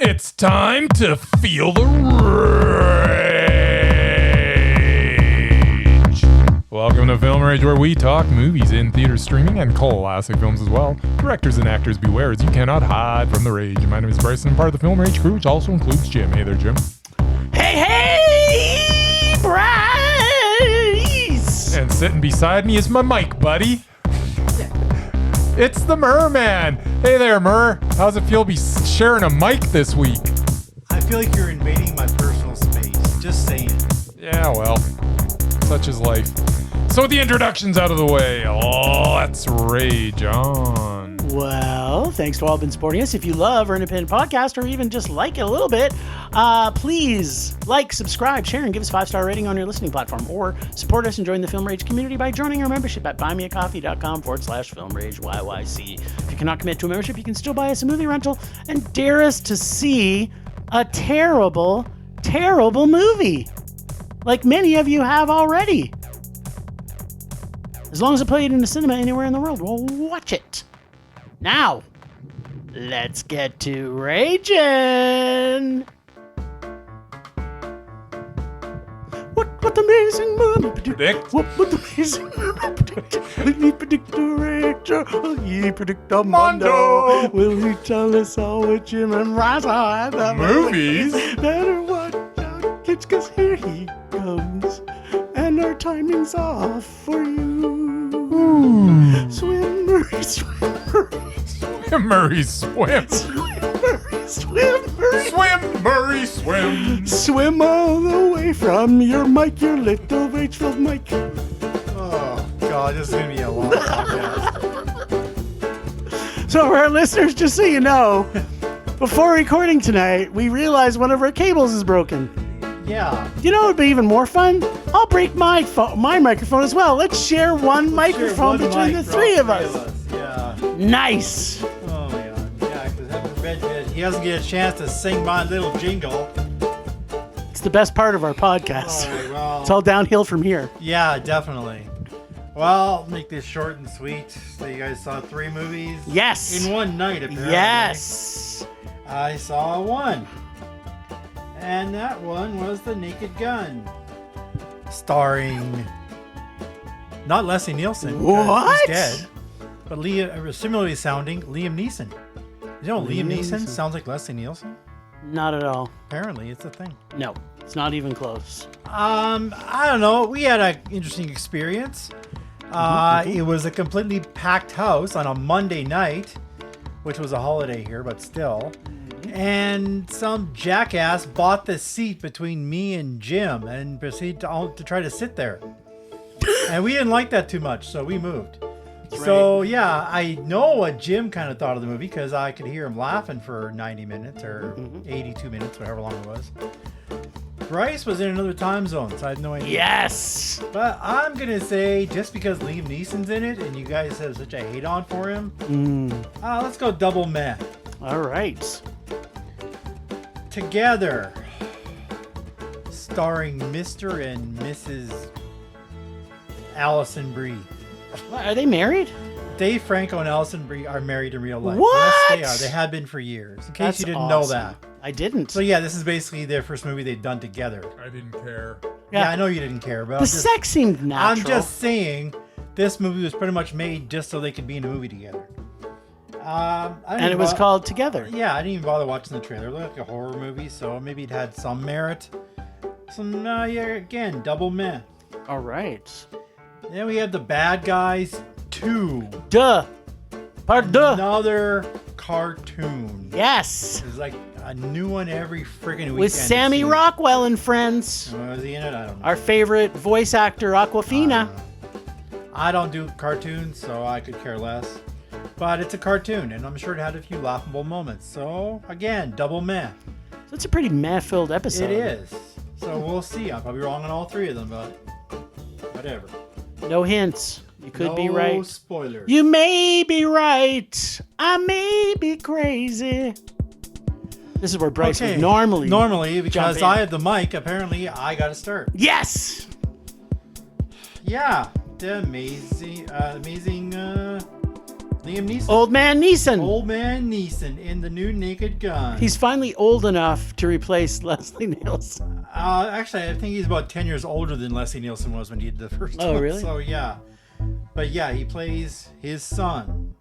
It's time to feel the rage. Welcome to Film Rage, where we talk movies in theater streaming and classic films as well. Directors and actors beware, as you cannot hide from the rage. My name is Bryce, and I'm part of the Film Rage crew, which also includes Jim. Hey there, Jim. Hey, Bryce! And sitting beside me is my mic buddy. It's the Murman. Hey there, Mur. How's it feel to be sharing a mic this week? I feel like you're invading my personal space. Just saying. Yeah, well, such is life. So with the introductions out of the way, let's rage on. Well, thanks to all who've been supporting us. If you love our independent podcast or even just like it a little bit, please like, subscribe, share, and give us a 5-star rating on your listening platform. Or support us and join the Film Rage community by joining our membership at buymeacoffee.com/filmrageYYC. If you cannot commit to a membership, you can still buy us a movie rental and dare us to see a terrible, terrible movie. Like many of you have already. As long as it played in the cinema anywhere in the world, we'll watch it. Now, let's get to raging. What amazing movie Predict. What amazing movie predict? Will he predict the rager? Will he predict the Mondo? Will he tell us all what Jim and Bryce are? The Movies? Better watch out, kids, cause here he comes. And our timing's off for you. Swim, Murray, swim, Murray. Swim, Murray, swim. Swim, Murray, swim, Murray. Swim, Murray, swim. Swim all the way from your mic, your little rage-filled mic. Oh, God, this is going to be a long podcast. So for our listeners, just so you know, before recording tonight, we realized one of our cables is broken. Yeah. You know what would be even more fun? I'll break my microphone as well. Let's share one microphone between the three of us. Yeah. Nice. Oh, my God. Yeah, because having Red, he doesn't get a chance to sing my little jingle. It's the best part of our podcast. All right, well. It's all downhill from here. Yeah, definitely. Well, I'll make this short and sweet. So you guys saw 3 movies? Yes. In one night, apparently. Yes. I saw one. And that one was The Naked Gun. Starring not Leslie Nielsen. What? He's dead. But similarly sounding Liam Neeson. You know Liam Neeson sounds like Leslie Nielsen? Not at all. Apparently, it's a thing. No, it's not even close. I don't know. We had an interesting experience. It was a completely packed house on a Monday night, which was a holiday here, but still. And some jackass bought the seat between me and Jim and proceeded to try to sit there. And we didn't like that too much, so we moved. So, yeah, I know what Jim kind of thought of the movie because I could hear him laughing for 90 minutes or 82 minutes, whatever long it was. Bryce was in another time zone, so I had no idea. Yes. But I'm going to say, just because Liam Neeson's in it and you guys have such a hate on for him, let's go double meh. All right. Together, starring Mr. and Mrs. Allison Brie. Are they married? Dave Franco and Allison Brie are married in real life. What? Yes, they are. They have been for years. In case That's you didn't awesome. know that. I didn't. So yeah, this is basically their first movie they've done together. I didn't care. Yeah, I know you didn't care, but the sex seemed natural. I'm just saying this movie was pretty much made just so they could be in a movie together. And it was called Together. Yeah, I didn't even bother watching the trailer. It looked like a horror movie, so maybe it had some merit. Again, double meh. All right. Then we have The Bad Guys 2. Duh. Part duh. Another cartoon. Yes. It's like a new one every friggin' weekend. With Sammy Rockwell and friends. Was he in it? I don't know. Our favorite voice actor, Awkwafina. I don't do cartoons, so I could care less. But it's a cartoon, and I'm sure it had a few laughable moments. So, again, double meh. So it's a pretty meh-filled episode. It is. So we'll see. I'll probably be wrong on all 3 of them, but whatever. No hints. You could be right. No spoilers. You may be right. I may be crazy. This is where Bryce would normally because I have the mic, apparently I got to start. Yes. Yeah, the amazing Liam Neeson. Old Man Neeson. Old Man Neeson in the new Naked Gun. He's finally old enough to replace Leslie Nielsen. Actually, I think he's about 10 years older than Leslie Nielsen was when he did the first one. Oh, really? So, yeah. But, yeah, he plays his son.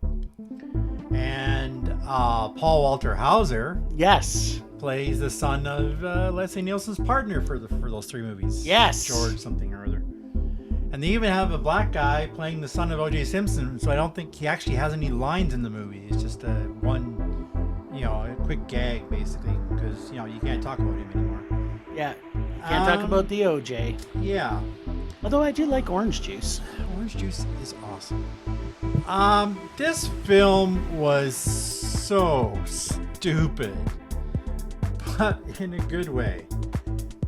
And Paul Walter Hauser Yes. plays the son of Leslie Nielsen's partner for those 3 movies. Yes. George something or other. And they even have a black guy playing the son of O.J. Simpson, so I don't think he actually has any lines in the movie. It's just a quick gag, basically, because, you can't talk about him anymore. Yeah. Can't talk about the OJ. Yeah. Although I do like orange juice. Orange juice is awesome. This film was so stupid, but in a good way.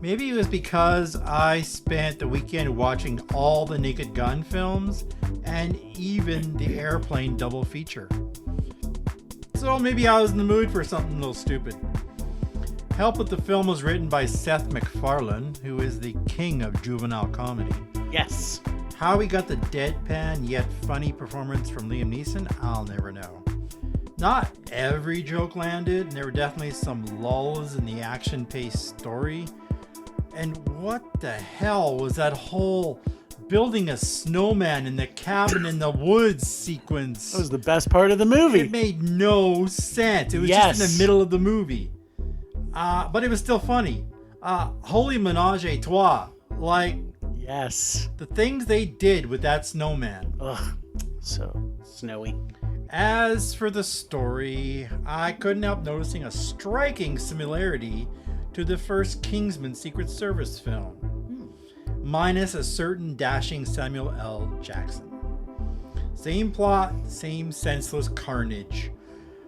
Maybe it was because I spent the weekend watching all the Naked Gun films and even the Airplane double feature. So maybe I was in the mood for something a little stupid. Help with the film was written by Seth MacFarlane, who is the king of juvenile comedy. Yes. How we got the deadpan yet funny performance from Liam Neeson, I'll never know. Not every joke landed, and there were definitely some lulls in the action-paced story. And what the hell was that whole building a snowman in the cabin in the woods sequence? That was the best part of the movie. It made no sense. It was just in the middle of the movie. But it was still funny. Holy menage a trois. Like, Yes. the things they did with that snowman. Ugh. So snowy. As for the story, I couldn't help noticing a striking similarity to the first Kingsman Secret Service film, minus a certain dashing Samuel L. Jackson. Same plot, same senseless carnage,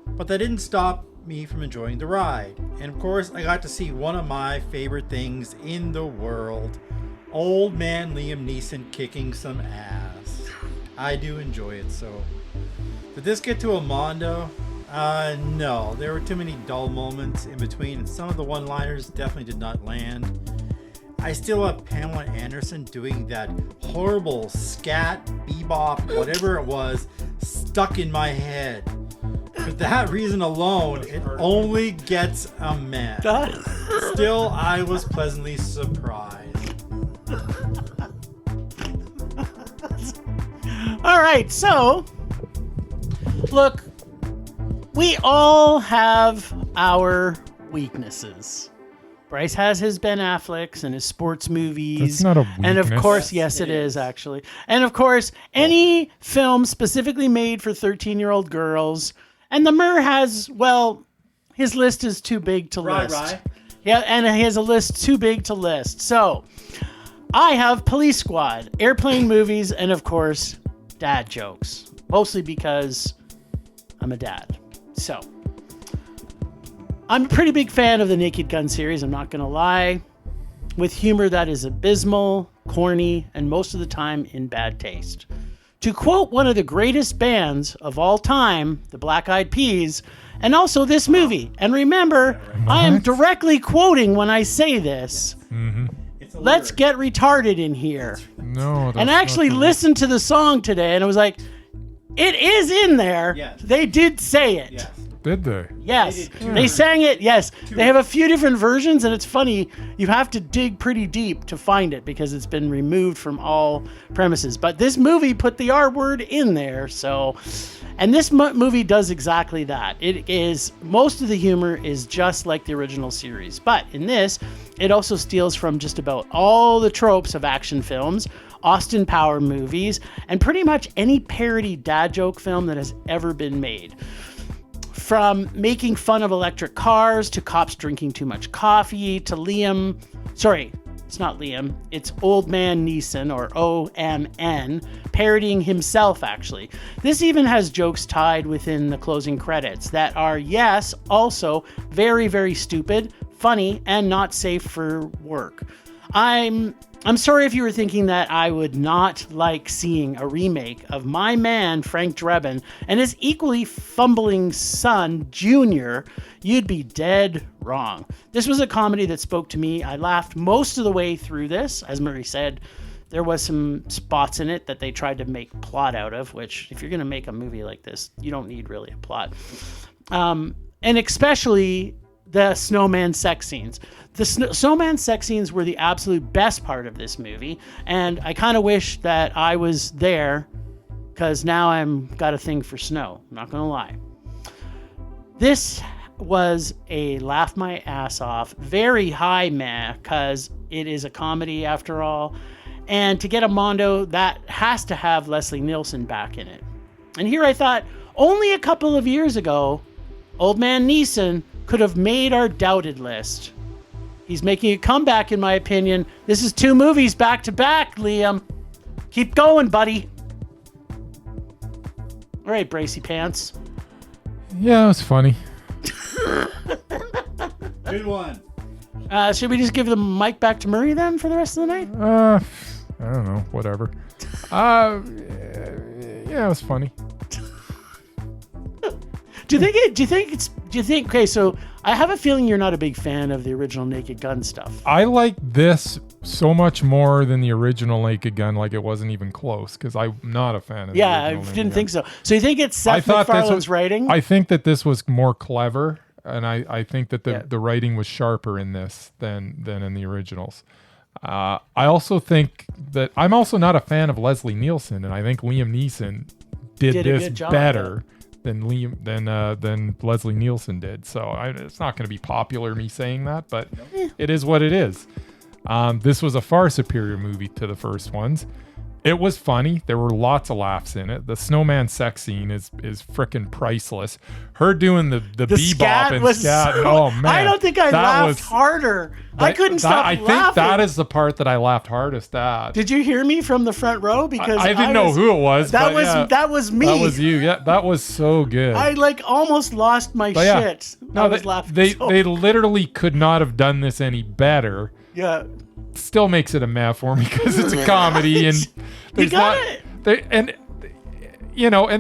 but that didn't stop me from enjoying the ride. And of course, I got to see one of my favorite things in the world, old man Liam Neeson kicking some ass. I do enjoy it so. Did this get to a Mondo? No, there were too many dull moments in between, and some of the one-liners definitely did not land. I still have Pamela Anderson doing that horrible scat, bebop, whatever it was, stuck in my head. For that reason alone, it only gets a man. Still, I was pleasantly surprised. All right, so look, we all have our weaknesses. Bryce has his Ben Afflecks and his sports movies. That's not a And of weakness. course, yes, it is actually. And of course, any film specifically made for 13-year-old girls. And the Mur has, well, his list is too big to list. Right. Yeah, and he has a list too big to list. So, I have Police Squad, Airplane movies, and of course, dad jokes. Mostly because I'm a dad. So, I'm a pretty big fan of the Naked Gun series, I'm not going to lie. With humor that is abysmal, corny, and most of the time in bad taste. To quote one of the greatest bands of all time, the Black Eyed Peas, and also this movie. And remember, I am directly quoting when I say this. Let's get retarded in here. No, that's And I actually not the- listened to the song today, and I was like, it is in there. Yes. They did say it. Yes. Did they? Yes, They did they sang it. Yes, they have a few different versions, and it's funny. You have to dig pretty deep to find it because it's been removed from all premises. But this movie put the R word in there, so. And this movie does exactly that. It is, most of the humor is just like the original series. But in this, it also steals from just about all the tropes of action films, Austin Power movies, and pretty much any parody dad joke film that has ever been made. From making fun of electric cars, to cops drinking too much coffee, to it's not Liam, it's Old Man Neeson, or OMN, parodying himself, actually. This even has jokes tied within the closing credits that are, yes, also very, very stupid, funny, and not safe for work. I'm sorry if you were thinking that I would not like seeing a remake of my man Frank Drebin and his equally fumbling son, Junior. You'd be dead wrong. This was a comedy that spoke to me. I laughed most of the way through this. As Murray said, There was some spots in it that they tried to make plot out of, which if you're going to make a movie like this, you don't need really a plot. And especially the snowman sex scenes. The snowman sex scenes were the absolute best part of this movie. And I kind of wish that I was there because now I'm got a thing for snow. I'm not going to lie. This was a laugh my ass off, very high meh, because it is a comedy after all. And to get a Mondo, that has to have Leslie Nielsen back in it. And here I thought, only a couple of years ago, Old Man Neeson could have made our doubted list. He's making a comeback, in my opinion. This is 2 movies back to back, Liam. Keep going, buddy. All right, Bracey Pants. Yeah, it was funny. Good one. Should we just give the mic back to Murray then for the rest of the night? I don't know, whatever. Yeah, it was funny. Do you think okay, so I have a feeling you're not a big fan of the original Naked Gun stuff. I like this so much more than the original Naked Gun, like it wasn't even close, because I'm not a fan of the I original Naked didn't Gun. think so. So you think it's Seth MacFarlane's writing? I think that this was more clever, and I think that the writing was sharper in this than in the originals. I also think that I'm also not a fan of Leslie Nielsen, and I think Liam Neeson did this better than Leslie Nielsen did. So it's not going to be popular me saying that, but it is what it is. This was a far superior movie to the first ones. It was funny. There were lots of laughs in it. The snowman sex scene is freaking priceless. Her doing the bebop and scat. Oh man, I don't think I laughed harder. I couldn't stop laughing. I think that is the part that I laughed hardest at. Did you hear me from the front row? Because I didn't know who it was. That was me. That was you. Yeah, that was so good. I almost lost my shit. No, I was laughing. They literally could not have done this any better. Yeah. Still makes it a meh for me because it's a comedy and there's and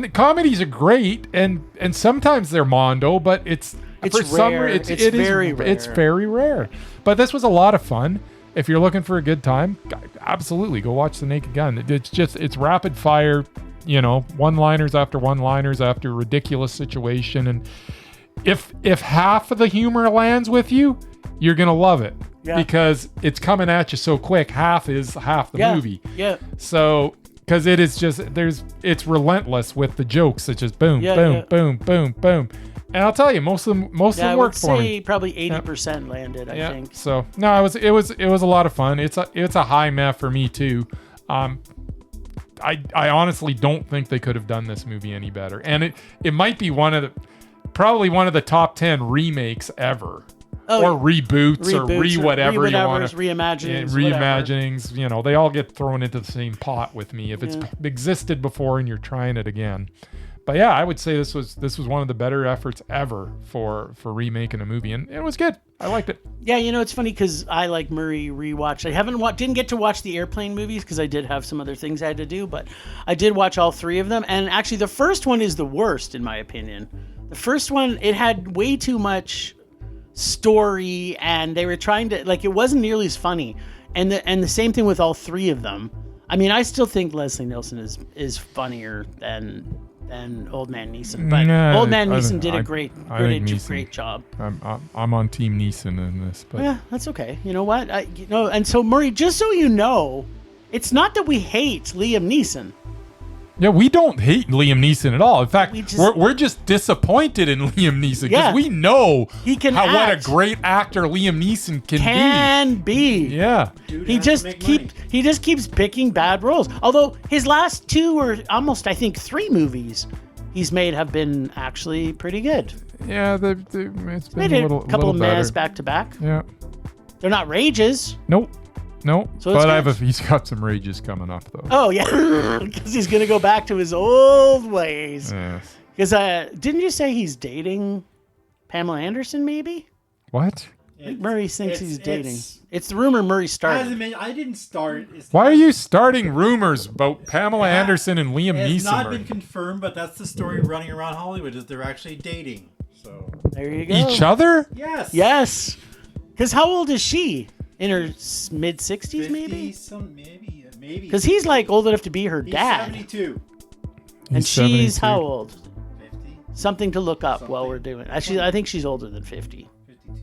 the comedies are great and sometimes they're Mondo, but it's for rare. It's very rare. But this was a lot of fun. If you're looking for a good time, absolutely go watch The Naked Gun. It's rapid fire, one-liners after ridiculous situation, and if half of the humor lands with you, you're gonna love it. Yeah. Because it's coming at you so quick. Half the movie. Yeah. So, because it is it's relentless with the jokes, such as boom, boom, boom. And I'll tell you, most of them worked for me. I would say probably 80% landed. I think. So no, it was a lot of fun. It's a high meh for me too. I honestly don't think they could have done this movie any better, and it might be probably one of the top 10 remakes ever. Or reboots or whatever you want to. Reimaginings. They all get thrown into the same pot with me if it's existed before and you're trying it again. But yeah, I would say this was one of the better efforts ever for remaking a movie, and it was good. I liked it. Yeah, it's funny because I, like Murray, rewatched. I didn't get to watch the Airplane movies because I did have some other things I had to do, but I did watch all 3 of them. And actually, the first one is the worst in my opinion. The first one, it had way too much story, and they were trying to it wasn't nearly as funny, and the same thing with all 3 of them. I mean, I still think Leslie Nielsen is funnier than Old Man Neeson, but Old Man Neeson did a great job. I'm on Team Neeson in this, but yeah, that's okay. You know what? And so Murray, just so you know, it's not that we hate Liam Neeson. Yeah, we don't hate Liam Neeson at all. In fact, we're just disappointed in Liam Neeson because we know he can what a great actor Liam Neeson can be. Yeah, dude, he just keeps picking bad roles. Although his last 2 or almost, I think, 3 movies he's made have been actually pretty good. Yeah, it's been a couple of better. mess back to back. Yeah, they're not rages. Nope. No, so but he's got some rages coming up though. Oh yeah, because he's gonna go back to his old ways. Yes. Because didn't you say he's dating Pamela Anderson? Maybe. What? I think Murray thinks he's dating. It's the rumor Murray started. I didn't start. Why are you starting rumors about Pamela Anderson and Liam Neeson? It's not been confirmed, but that's the story running around Hollywood is they're actually dating. So there you go. Each other? Yes. Yes. Because how old is she? In her mid-60s, maybe? Maybe Maybe. Because he's like old enough to be her He's dad. 72. And she's how old? 50. Something to look up while Something. we're doing. Actually, I think she's older than 50. 52.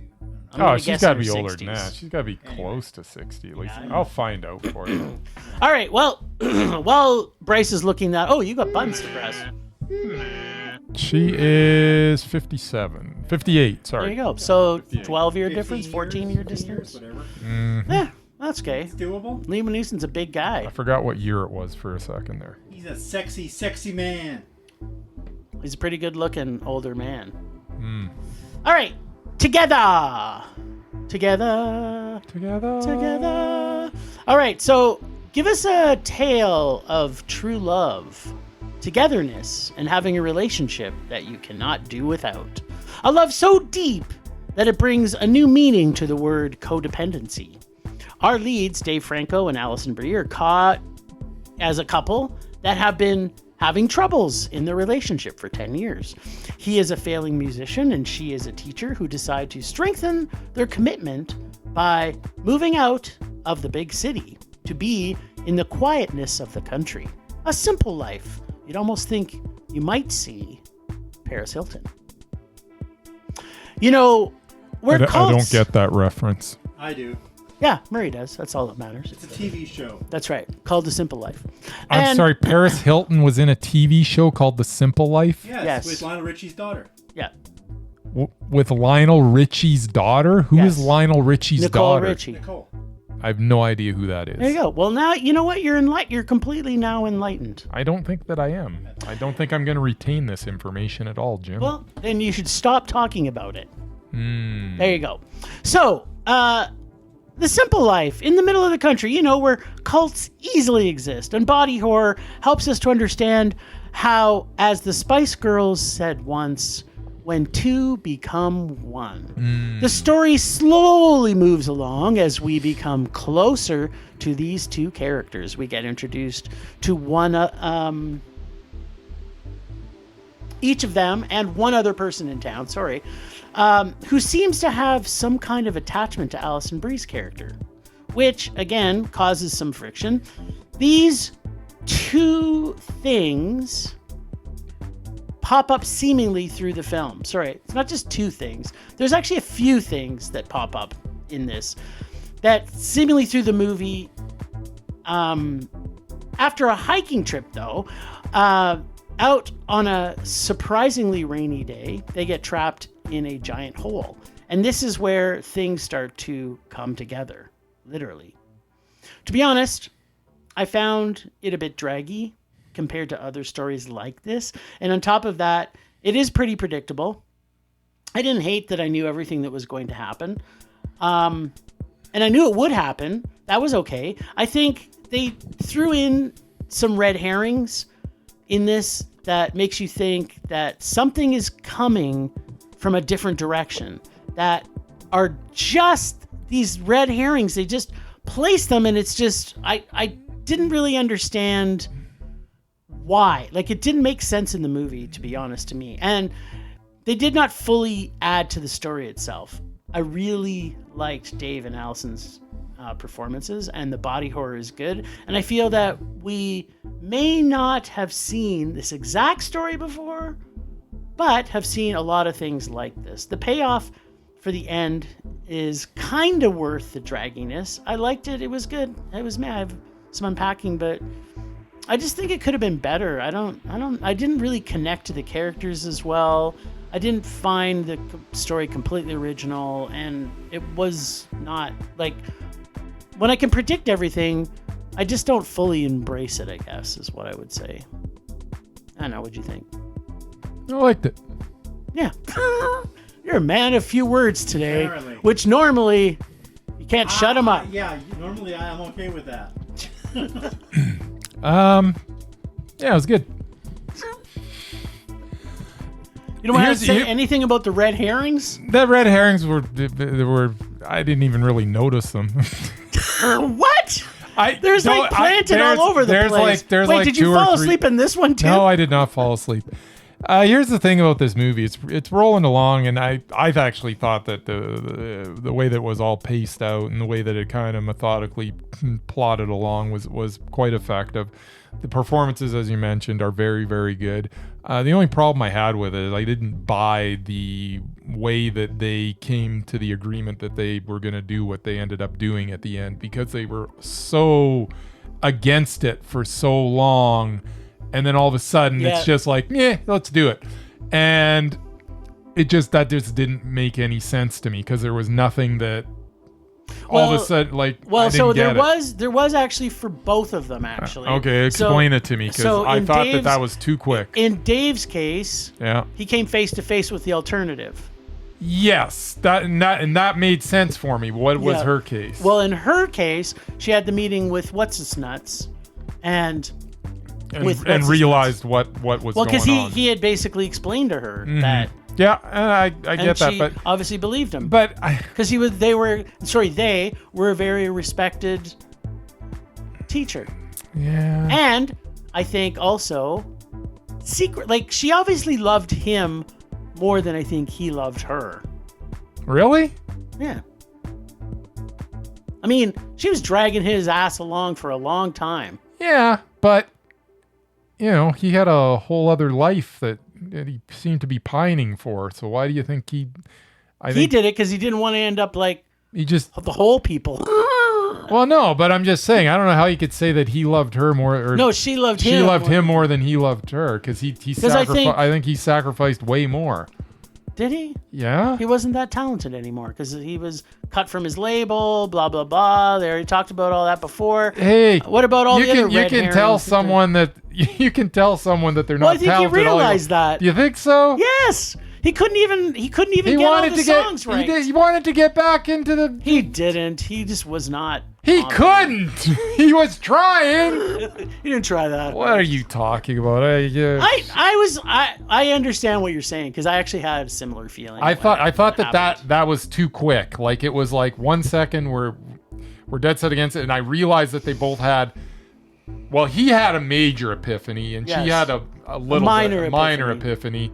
I'm gonna She's guess got in to be her older 60s. than that. She's got to be close to 60 at least. Yeah, I know. I'll find out for you. All right. Well, while Bryce is looking that, you got buttons to press. She is 57. 58, sorry. There you go. So 58. 12-year difference, 15 14-year years, distance. whatever. Yeah, that's okay. It's doable. Liam Neeson's a big guy. I forgot what year it was for a second there. He's a sexy, sexy man. He's a pretty good-looking older man. Mm. All right. Together. Together. Together. Together. All right. So give us a tale of true love, togetherness, and having a relationship that you cannot do without. A love so deep that it brings a new meaning to the word codependency. Our leads, Dave Franco and Allison Brie, are caught as a couple that have been having troubles in their relationship for 10 years. He is a failing musician and she is a teacher who decide to strengthen their commitment by moving out of the big city to be in the quietness of the country. A simple life. You'd almost think you might see Paris Hilton. You know, we're I cults. don't get that reference. I do. Yeah, Murray does. That's all that matters. It's a TV show. That's right. Called The Simple Life. I'm And- sorry, Paris Hilton was in a TV show called The Simple Life Yes, Yes. with Lionel Richie's daughter. Yeah. with Lionel Richie's daughter. Who is Yes. Lionel Richie's Nicole daughter? Richie. Nicole. I have no idea who that is. There you go. Well, now you know what? You're completely now enlightened. I don't think that I am. I don't think I'm going to retain this information at all, Jim. Well, then you should stop talking about it. Hmm. There you go. So, The Simple Life, in the middle of the country, where cults easily exist, and body horror helps us to understand how, as the Spice Girls said once, when two become one. The story slowly moves along as we become closer to these two characters. We get introduced to each of them and one other person in town, who seems to have some kind of attachment to Allison Brie's character, which, again, causes some friction. These two things pop up seemingly through the film. It's not just two things. There's actually a few things that pop up in this that seemingly through the movie. After a hiking trip, though, out on a surprisingly rainy day, they get trapped in a giant hole. And this is where things start to come together, literally. To be honest, I found it a bit draggy compared to other stories like this. And on top of that, it is pretty predictable. I didn't hate that I knew everything that was going to happen. And I knew it would happen. That was okay. I think they threw in some red herrings in this that makes you think that something is coming from a different direction, that are just these red herrings. They just place them, and it's just, I didn't really understand why. Like, it didn't make sense in the movie, to be honest, to me. And they did not fully add to the story itself. I really liked Dave and Allison's performances, and the body horror is good. And I feel that we may not have seen this exact story before, but have seen a lot of things like this. The payoff for the end is kind of worth the dragginess. I liked it. It was good. It was me. I have some unpacking, but I just think it could have been better. I didn't really connect to the characters as well. I didn't find the story completely original, and it was not like, when I can predict everything, I just don't fully embrace it, I guess, is what I would say. I don't know. What'd you think? I liked it. Yeah. You're a man of few words today, Apparently. which normally you can't shut him up. Yeah, normally I'm okay with that. Yeah, it was good. You don't want to Here's- say here- anything about the red herrings? The red herrings were I didn't even really notice them. What? There's like planted all over the place. There's Wait, like did you two fall or three. asleep in this one too? No, I did not fall asleep. Here's the thing about this movie. It's rolling along, and I've actually thought that the way that it was all paced out and the way that it kind of methodically plotted along was quite effective. The performances, as you mentioned, are very, very good. The only problem I had with it is I didn't buy the way that they came to the agreement that they were going to do what they ended up doing at the end, because they were so against it for so long. And then all of a sudden, it's just like, yeah, let's do it. And that just didn't make any sense to me, because there was nothing that all of a sudden, like, I didn't get it. There was actually for both of them, actually. Okay, explain it to me, because I thought that was too quick. In Dave's case, he came face to face with the alternative. Yes, that made sense for me. What was her case? Well, in her case, she had the meeting with What's-His-Nuts, and realized what was going on. Well, because he had basically explained to her that. Yeah, I get that, but obviously believed him. But because they were a very respected teacher. Yeah. And I think also she obviously loved him more than I think he loved her. Really? Yeah. I mean, she was dragging his ass along for a long time. Yeah, but he had a whole other life that he seemed to be pining for. So why do you think he did it because he didn't want to end up like the whole people? Well, no, but I'm just saying, I don't know how you could say that he loved her more. No, she loved him. She loved him more than he loved her, because I think he sacrificed way more. Did he? Yeah. He wasn't that talented anymore because he was cut from his label, blah, blah, blah. They already talked about all that before. Hey. What about all the other red herrings? You can tell someone that they're not talented. Well, I think he realized that. Do you think so? Yes. He couldn't even get all the songs right. He wanted to get back into the... He didn't. He just was not... He couldn't. He was trying. He didn't try that. What are you talking about? I understand what you're saying, because I actually had a similar feeling. I thought that was too quick. Like, it was like 1 second we're dead set against it, and I realized that they both had... Well, he had a major epiphany, and she had a minor epiphany.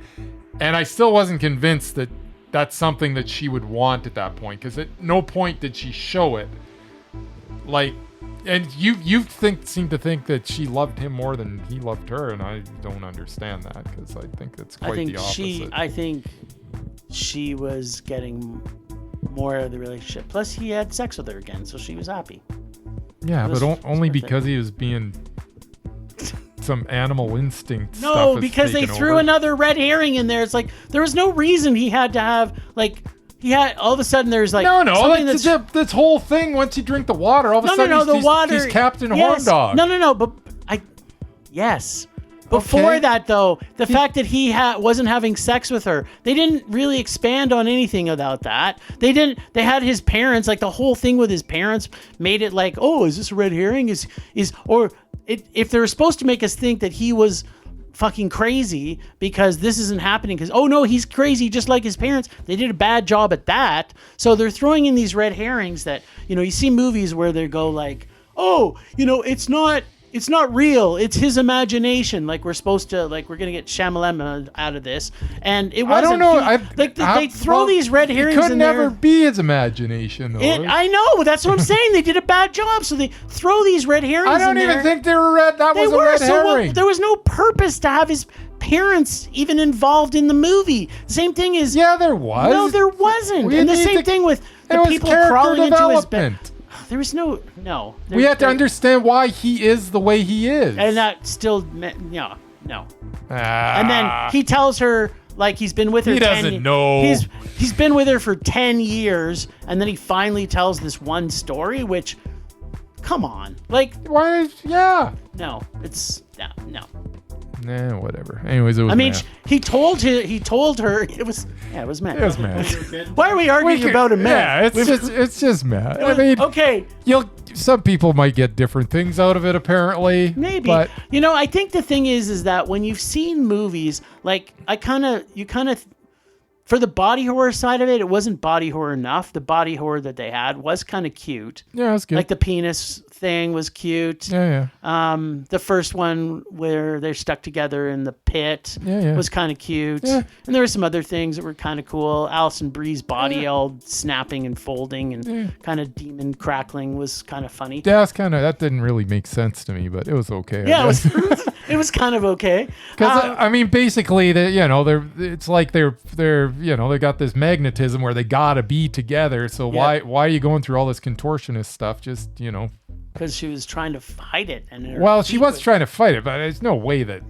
And I still wasn't convinced that that's something that she would want at that point, because at no point did she show it. Like, and you seem to think that she loved him more than he loved her, and I don't understand that, because I think that's quite the opposite. I think she was getting more of the relationship. Plus, he had sex with her again, so she was happy. Yeah, but only because he was being... some animal instinct stuff. No, because they threw another red herring in there. It's like there was no reason he had to have all of a sudden there's like this whole thing. Once you drink the water, all of a sudden he's Captain Horndog. Yes. Before that, though, the fact that he wasn't having sex with her, they didn't really expand on anything about that. They had his parents, like the whole thing with his parents made it like, oh, is this a red herring? If they were supposed to make us think that he was fucking crazy because this isn't happening, because, oh no, he's crazy just like his parents. They did a bad job at that. So they're throwing in these red herrings that, you see movies where they go like, oh, it's not real. It's his imagination. Like we're supposed to, like we're gonna get Shyamalan out of this, and it wasn't. I don't know. They throw these red herrings in there. It could never be his imagination, though. I know. That's what I'm saying. They did a bad job, so they throw these red herrings. I don't even think they were red. That was a red herring. There was no purpose to have his parents even involved in the movie. The same thing is. Yeah, there was. No, there wasn't. And the same thing with the people crawling into his bed. There was no. We have to understand why he is the way he is. And that still, no. And then he tells her, like, he's been with her. He doesn't know. He's been with her for 10 years, and then he finally tells this one story, which, come on. Like. Why? Yeah. No, it's, no. Nah, whatever. Anyways, it was mad. he told her it was mad. It was mad. Why are we arguing about a mad? Yeah, it's just mad. I mean, okay. Some people might get different things out of it, apparently. Maybe. But I think the thing is that when you've seen movies, like for the body horror side of it, it wasn't body horror enough. The body horror that they had was kind of cute. Yeah, that's good. Like the penis thing was cute. Yeah. The first one where they're stuck together in the pit was kind of cute. Yeah. And there were some other things that were kind of cool. Allison Brie's body all snapping and folding and kind of demon crackling was kind of funny. Yeah, that didn't really make sense to me, but it was okay. Yeah, it was kind of okay. Because I mean, basically, it's like they're they got this magnetism where they gotta be together. So why are you going through all this contortionist stuff? Just because she was trying to fight it, and she was trying to fight it, but there's no way that.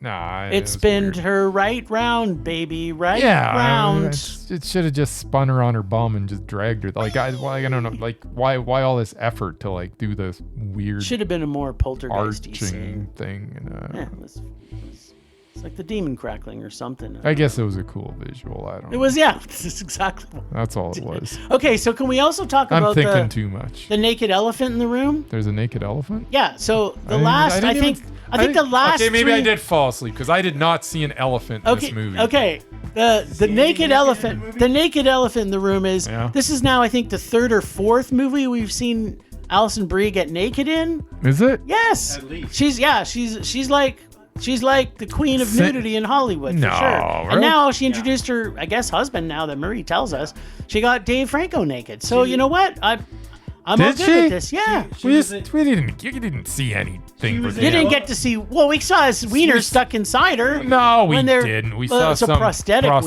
Nah, it spinned her right round, baby, round. It should have just spun her on her bum and just dragged her. Like I don't know, like why all this effort to like do this weird. Should have been a more poltergeisty thing. It's like the demon crackling or something. I guess it was a cool visual. I don't know. It was, this is exactly what that's all it was. Okay, so can we also talk about I'm thinking too much. The naked elephant in the room? There's a naked elephant? Yeah, so I think the last okay, maybe I did fall asleep because I did not see an elephant in this movie. Okay. The naked elephant in the room is this is now I think the third or fourth movie we've seen Allison Brie get naked in. Is it? Yes. At least. She's like the queen of nudity in Hollywood, for sure. Really? And now she introduced her, I guess, husband. Now that Marie tells us, she got Dave Franco naked. So you know what? I'm all good with this. Yeah. You didn't see anything. You didn't get to see. Well, we saw his wiener stuck inside her. No, we didn't. We saw it's a some prosthetic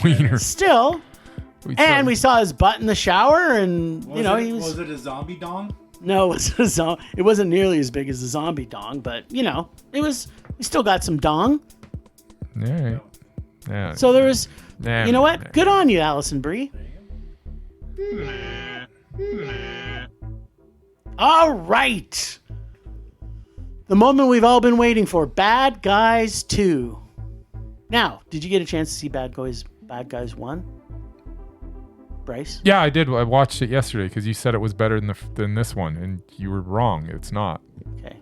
wiener. Still. We saw his butt in the shower, and was it a zombie dong? No, it wasn't nearly as big as the zombie dong, but it was. We still got some dong. Yeah. Yeah. So there was. You know what? Good on you, Allison Brie. All right. The moment we've all been waiting for. Bad Guys 2. Now, did you get a chance to see Bad Guys 1? Bryce? Yeah, I did. I watched it yesterday because you said it was better than this one, and you were wrong. It's not. Okay.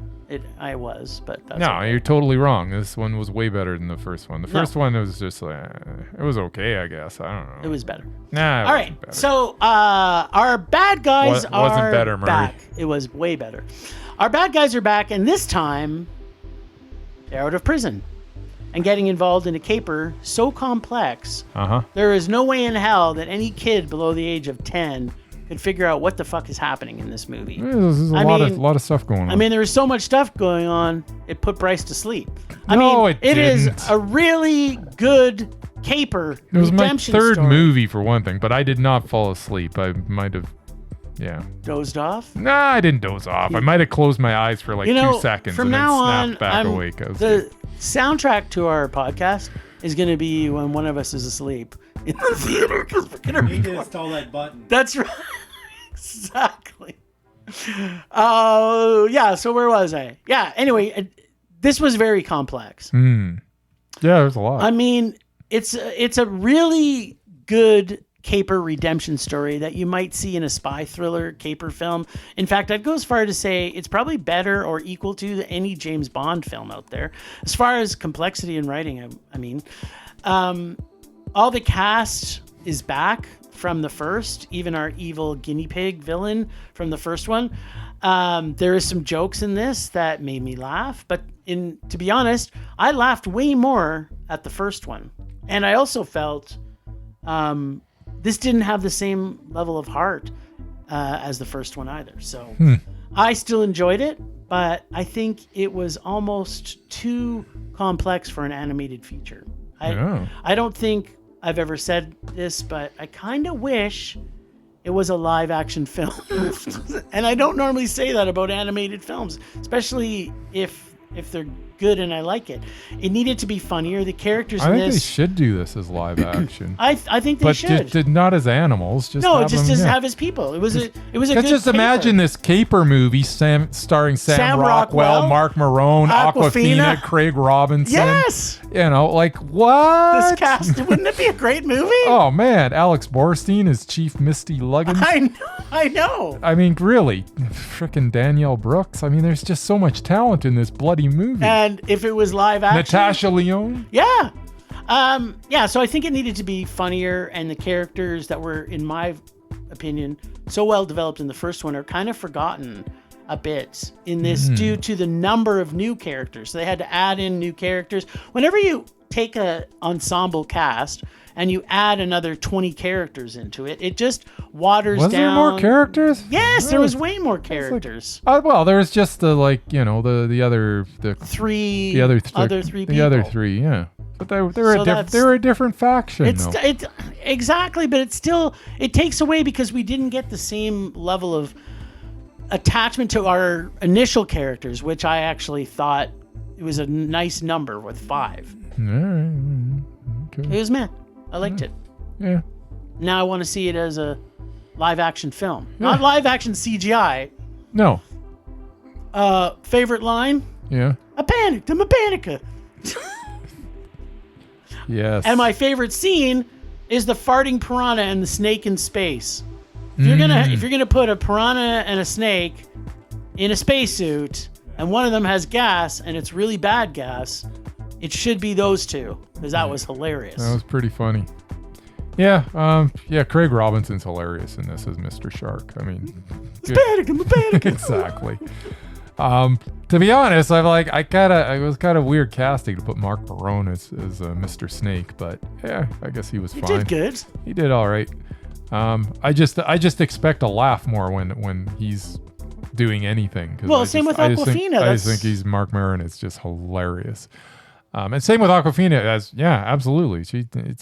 I was, but that's no, okay. You're totally wrong. This one was way better than the first one. The first one was just like, it was okay, I guess. I don't know. It was better. Nah. All right. Better. So our bad guys wasn't better, Murray. back. It was way better. Our bad guys are back, and this time they're out of prison and getting involved in a caper so complex. There is no way in hell that any kid below the age of 10 could figure out what the fuck is happening in this movie. There's a lot of stuff going on. I mean, there was so much stuff going on, it put Bryce to sleep. It is a really good caper redemption story. It was my third movie, for one thing, but I did not fall asleep. I might have, dozed off? Nah, I didn't doze off. I might have closed my eyes for like 2 seconds from and then now snapped on, back awake. The soundtrack to our podcast is going to be when one of us is asleep in the theater because we're going to We just stole that button. That's right. Exactly. So where was I? Yeah, anyway, this was very complex. Yeah, there's a lot. I mean, it's a really good caper redemption story that you might see in a spy thriller caper film. In fact, I'd go as far to say it's probably better or equal to any James Bond film out there. As far as complexity in writing, I mean, all the cast is back from the first, even our evil guinea pig villain from the first one. There is some jokes in this that made me laugh, but to be honest, I laughed way more at the first one. And I also felt this didn't have the same level of heart as the first one either. So I still enjoyed it, but I think it was almost too complex for an animated feature. I don't think I've ever said this, but I kind of wish it was a live action film. And I don't normally say that about animated films, especially if they're good and I like it. It needed to be funnier. The characters in this... I think they should do this as live action. I think they should. But not as animals. Have his people. It was a good just imagine this caper movie starring Sam Rockwell, Mark Maron, Awkwafina, Craig Robinson. Yes! What? This cast, wouldn't it be a great movie? Oh, man. Alex Borstein is Chief Misty Luggins. I know. I mean, really. Frickin' Danielle Brooks. I mean, there's just so much talent in this bloody movie. And if it was live action... Natasha Lyonne? Yeah. Yeah, so I think it needed to be funnier, and the characters that were, in my opinion, so well developed in the first one are kind of forgotten a bit in this due to the number of new characters. So they had to add in new characters. Whenever you take a ensemble cast and you add another 20 characters into it, it just waters down. Was there more characters? Yes, there was way more characters. Well, there was just the other three people. The other three, yeah. But they were a different faction. Exactly, but it takes away because we didn't get the same level of attachment to our initial characters, which I actually thought it was a nice number with 5. Okay. It was meh. I liked it. Yeah. Now I want to see it as a live action film, not live action CGI. No. Favorite line? Yeah. I panicked. I'm a panica. Yes. And my favorite scene is the farting piranha and the snake in space. If you're gonna put a piranha and a snake in a spacesuit, and one of them has gas and it's really bad gas, it should be those two, because that was hilarious. That was pretty funny. Yeah, Craig Robinson's hilarious in this as Mr. Shark. I mean, I'm a panic. Exactly. To be honest, it was kind of weird casting to put Mark Barone as Mr. Snake, but yeah, I guess he was fine. He did good. He did all right. I just expect to laugh more when he's doing anything. Well, same with Awkwafina. I just think Mark Maron is just hilarious. And same with Awkwafina. Absolutely.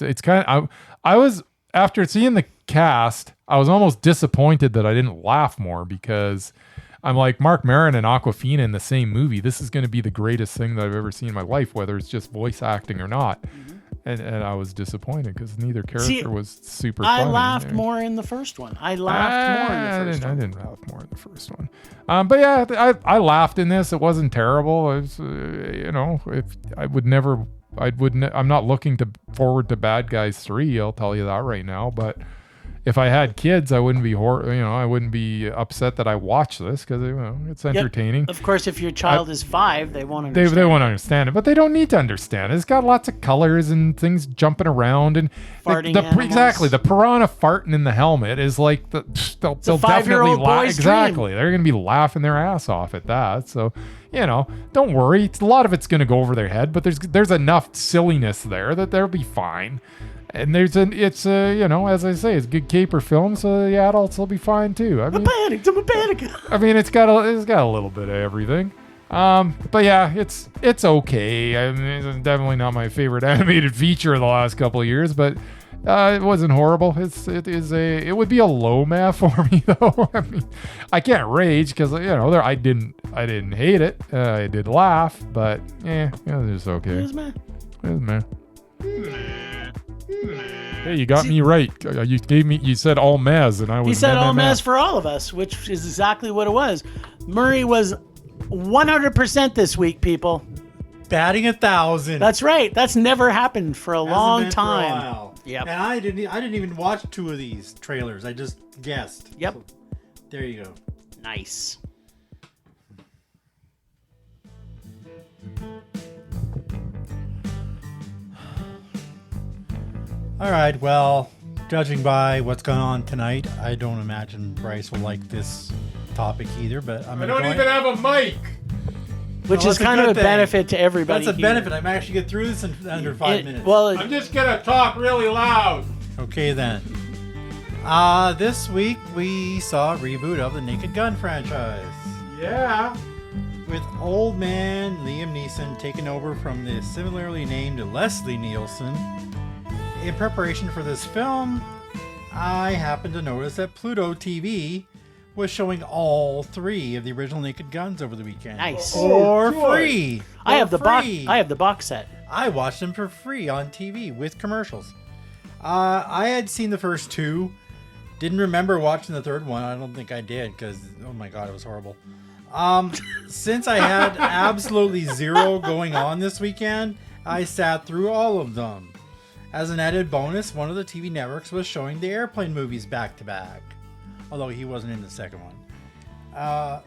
It's kind of. I was, after seeing the cast, I was almost disappointed that I didn't laugh more, because I'm like, Mark Maron and Awkwafina in the same movie. This is going to be the greatest thing that I've ever seen in my life, whether it's just voice acting or not. Mm-hmm. And I was disappointed because neither character was super funny. I laughed more in the first one. I didn't laugh more in the first one. But yeah, I laughed in this. It wasn't terrible. It was, I'm not looking forward to Bad Guys 3. I'll tell you that right now. But if I had kids, I wouldn't be I wouldn't be upset that I watched this, because it's entertaining. Yep. Of course, if your child is 5, they won't understand. They won't understand it, but they don't need to understand it. It's got lots of colors and things jumping around, and farting exactly, the piranha farting in the helmet is like they'll definitely laugh. Exactly, they're gonna be laughing their ass off at that. So don't worry. A lot of it's gonna go over their head, but there's enough silliness there that they'll be fine. And it's as I say, it's a good caper film, so the adults will be fine too. I mean, I'm a panic. I mean, it's got a little bit of everything. But yeah, it's okay. I mean, it's definitely not my favorite animated feature of the last couple of years, but it wasn't horrible. It would be a low math for me though. I mean, I can't rage because I didn't hate it. I did laugh, but it was just okay. It was meh. Hey, you got me right. You said all mez, and I was. He said all mez for all of us, which is exactly what it was. Murray was 100% this week, people. Batting 1,000. That's right. That's never happened for a long time. For a while. Yep. And I didn't even watch 2 of these trailers. I just guessed. Yep. So, there you go. Nice. All right, well, judging by what's going on tonight, I don't imagine Bryce will like this topic either, but I don't even have a mic. Which is kind of a benefit to everybody. That's a benefit. I'm actually get through this in under 5 minutes. Well, I'm just going to talk really loud. Okay, then. This week, we saw a reboot of the Naked Gun franchise. Yeah. With old man Liam Neeson taking over from the similarly named Leslie Nielsen. In preparation for this film, I happened to notice that Pluto TV was showing all 3 of the original Naked Guns over the weekend. Nice. For free. I have the box set. I watched them for free on TV with commercials. I had seen the first 2. Didn't remember watching the third one. I don't think I did because, oh my God, it was horrible. Since I had absolutely zero going on this weekend, I sat through all of them. As an added bonus, one of the TV networks was showing the Airplane movies back to back, although he wasn't in the second one.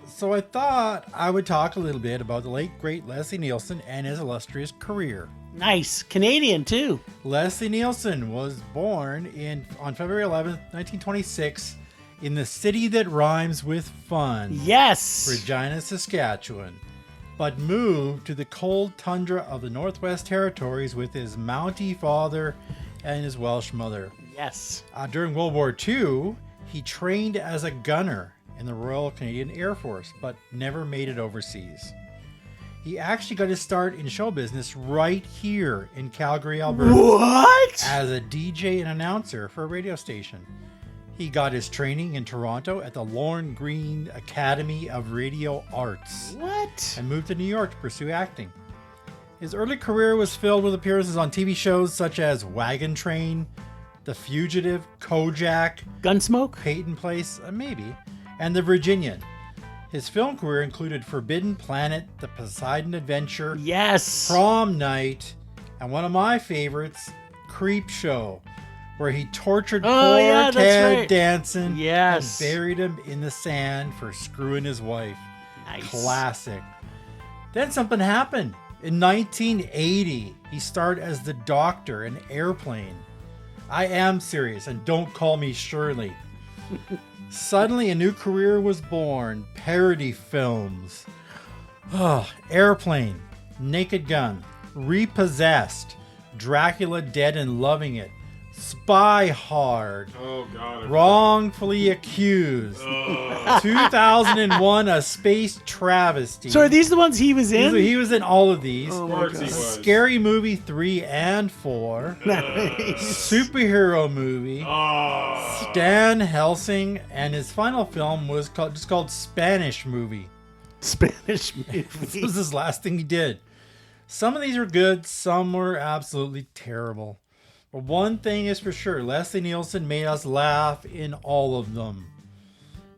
So I thought I would talk a little bit about the late, great Leslie Nielsen and his illustrious career. Nice. Canadian, too. Leslie Nielsen was born on February 11th, 1926, in the city that rhymes with fun. Yes. Regina, Saskatchewan, but moved to the cold tundra of the Northwest Territories with his Mountie father and his Welsh mother. Yes. During World War II, he trained as a gunner in the Royal Canadian Air Force, but never made it overseas. He actually got his start in show business right here in Calgary, Alberta. What? As a DJ and announcer for a radio station. He got his training in Toronto at the Lorne Green Academy of Radio Arts. What? And moved to New York to pursue acting. His early career was filled with appearances on TV shows such as Wagon Train, The Fugitive, Kojak, Gunsmoke? Peyton Place, maybe, and The Virginian. His film career included Forbidden Planet, The Poseidon Adventure, Yes. Prom Night, and one of my favorites, Creep Show, where he tortured poor Ted Danson and buried him in the sand for screwing his wife. Nice. Classic. Then something happened. In 1980, he starred as the Doctor in Airplane. I am serious, and don't call me Shirley. Suddenly, a new career was born. Parody films. Airplane, Naked Gun, Repossessed, Dracula Dead and Loving It, Spy Hard, Oh, God. Wrongfully Accused, 2001, A Space Travesty. So are these the ones he was in? He was in all of these. Oh my God. Scary Movie 3 and 4. Superhero movie. Stan Helsing, and his final film was called Spanish Movie. Spanish This movie. was his last thing he did. Some of these are good, some were absolutely terrible. But one thing is for sure, Leslie Nielsen made us laugh in all of them.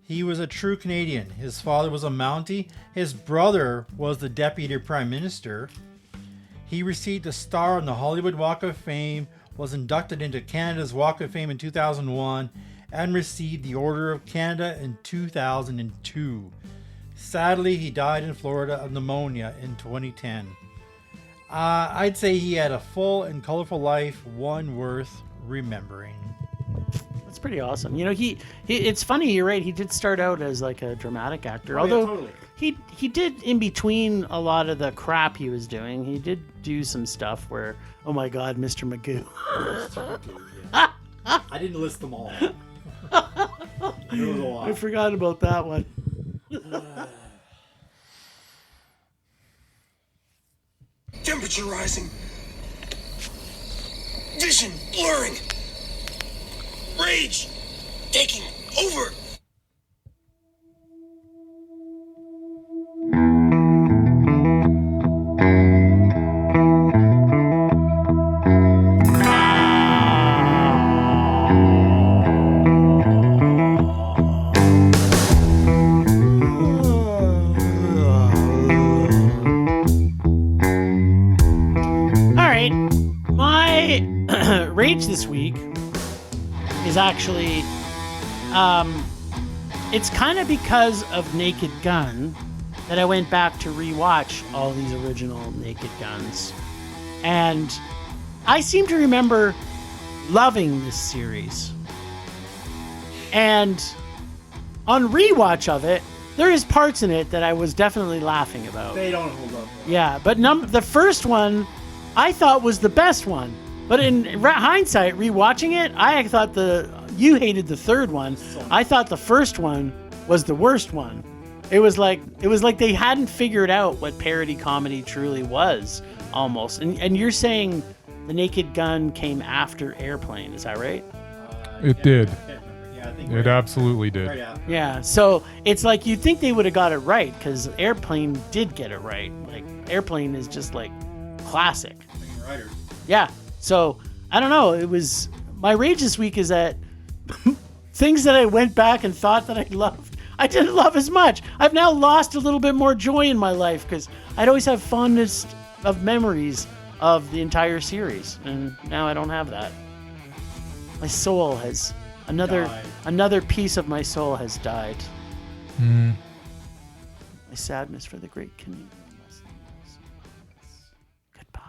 He was a true Canadian. His father was a Mountie. His brother was the Deputy Prime Minister. He received a star on the Hollywood Walk of Fame, was inducted into Canada's Walk of Fame in 2001, and received the Order of Canada in 2002. Sadly, he died in Florida of pneumonia in 2010. I'd say he had a full and colorful life, one worth remembering. That's pretty awesome. You know, he it's funny, you're right, he did start out as like a dramatic actor. Although totally. he did, in between a lot of the crap he was doing, he did do some stuff where, oh my God, Mr. Magoo. I didn't list them all. There was a lot. I forgot about that one. Temperature rising. Vision blurring. Rage taking over. Rage this week is actually it's kind of because of Naked Gun that I went back to rewatch all these original Naked Guns, and I seem to remember loving this series. And on rewatch of it, there is parts in it that I was definitely laughing about. They don't hold up. Yeah, but the first one I thought was the best one. But in hindsight, rewatching it, I thought you hated the third one. I thought the first one was the worst one. It was like they hadn't figured out what parody comedy truly was, almost. And you're saying The Naked Gun came after Airplane, is that right? It did. Yeah, I think It absolutely did. right after. Yeah. So it's like you'd think they would have got it right, because Airplane did get it right. Like Airplane is just like classic. Writers. Yeah. So, I don't know. It was my rage this week is that things that I went back and thought that I loved, I didn't love as much. I've now lost a little bit more joy in my life because I'd always have fondness of memories of the entire series, and now I don't have that. My soul has another piece of my soul has died. Mm. My sadness for the great Canadian. Goodbye.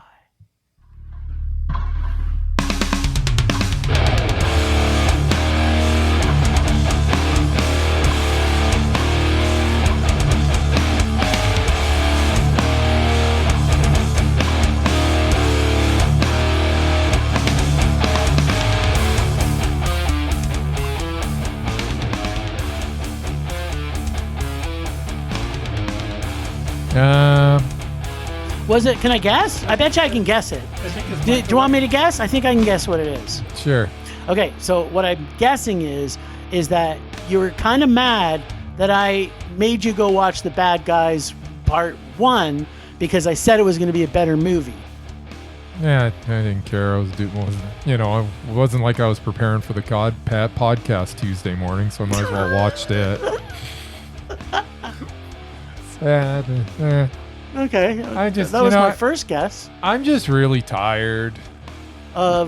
Was it? Can I guess? I bet you I can guess it. Do you want me to guess? I think I can guess what it is. Sure. Okay, so what I'm guessing is that you were kind of mad that I made you go watch The Bad Guys Part 1 because I said it was going to be a better movie. Yeah, I didn't care. It wasn't like I was preparing for the podcast Tuesday morning, so I might as well watched it. Sad. Okay, that was my first guess. I'm just really tired. No,